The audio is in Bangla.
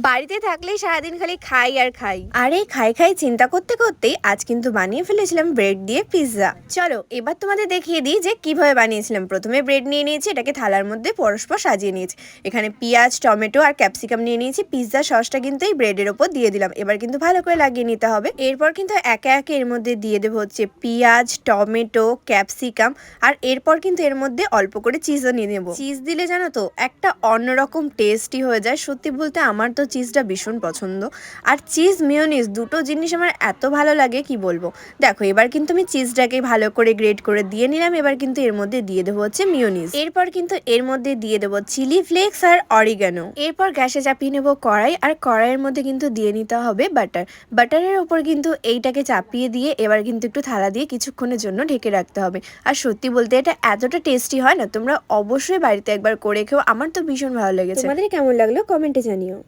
বাড়িতে থাকলেই সারাদিন খালি খাই আর খাই, আর এই খাই খাই চিন্তা করতে করতেই আজ কিন্তু বানিয়ে ফেলেছিলাম ব্রেড দিয়ে পিৎজা। চলো এবার তোমাদের দেখিয়ে দিই যে কিভাবে বানিয়েছিলাম। প্রথমে ব্রেড নিয়ে নিয়েছি, এটাকে থালার মধ্যে পরস্পর সাজিয়ে নিয়েছি। এখানে পেঁয়াজ, টমেটো আর ক্যাপসিকাম নিয়ে নিয়েছি। পিৎজা সসটা কিন্তু এই ব্রেডের ওপর দিয়ে দিলাম। এবার কিন্তু ভালো করে লাগিয়ে নিতে হবে। এরপর কিন্তু একে একে এর মধ্যে দিয়ে দেবো হচ্ছে পেঁয়াজ, টমেটো, ক্যাপসিকাম, আর এরপর কিন্তু এর মধ্যে অল্প করে চিজও নিয়ে নেবো। চিজ দিলে জানো তো একটা অন্যরকম টেস্টি হয়ে যায়। সত্যি বলতে আমার তো চিজটা ভীষণ পছন্দ, আর চিজ মিওনিজ দুটো জিনিস আমার এত ভালো লাগে কি বলবো। দেখো এবার কিন্তু আমি চিজটাকে ভালো করে গ্রেট করে দিয়ে নিলাম। এবার কিন্তু এর মধ্যে দিয়ে দেবো হচ্ছে মিওনিজ। এরপর কিন্তু এর মধ্যে দিয়ে দেবো চিলি ফ্লেক্স আর অরিগানো। এরপর গ্যাসে চাপিয়ে নেবো কড়াই, আর কড়াইয়ের মধ্যে কিন্তু দিয়ে নিতে হবে বাটার। বাটারের ওপর কিন্তু এইটাকে চাপিয়ে দিয়ে এবার কিন্তু একটু থালা দিয়ে কিছুক্ষণের জন্য ঢেকে রাখতে হবে। আর সত্যি বলতে এটা এতটা টেস্টি হয় না, তোমরা অবশ্যই বাড়িতে একবার করে খেও। আমার তো ভীষণ ভালো লেগেছে। তোমাদের কেমন লাগলো কমেন্টে জানিও।